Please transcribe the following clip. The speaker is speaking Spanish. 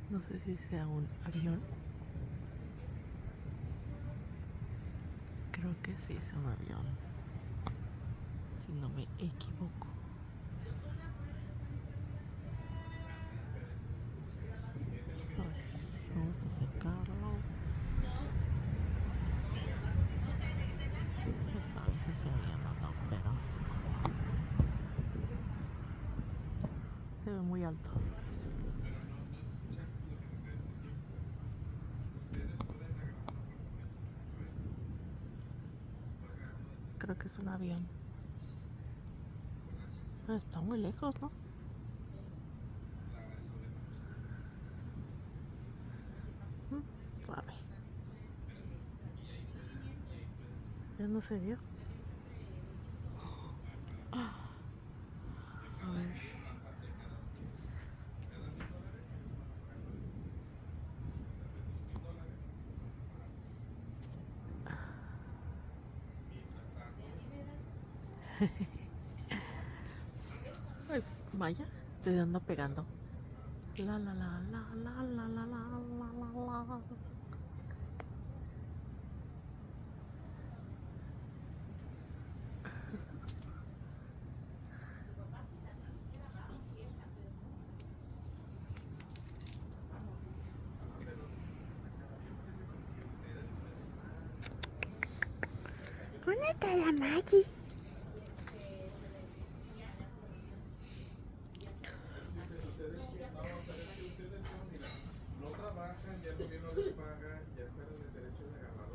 No sé si sea un avión. Creo que sí es un avión, si no me equivoco. A ver, vamos a acercarlo. No sabes si es un avión o no, pero se ve muy alto. Creo que es un avión. Pero está muy lejos, ¿no? Suave. Ya no se vio. A ver. Ay, Maya, te ando pegando. La la la la la la la la la la. ¿Dónde está la Maggie?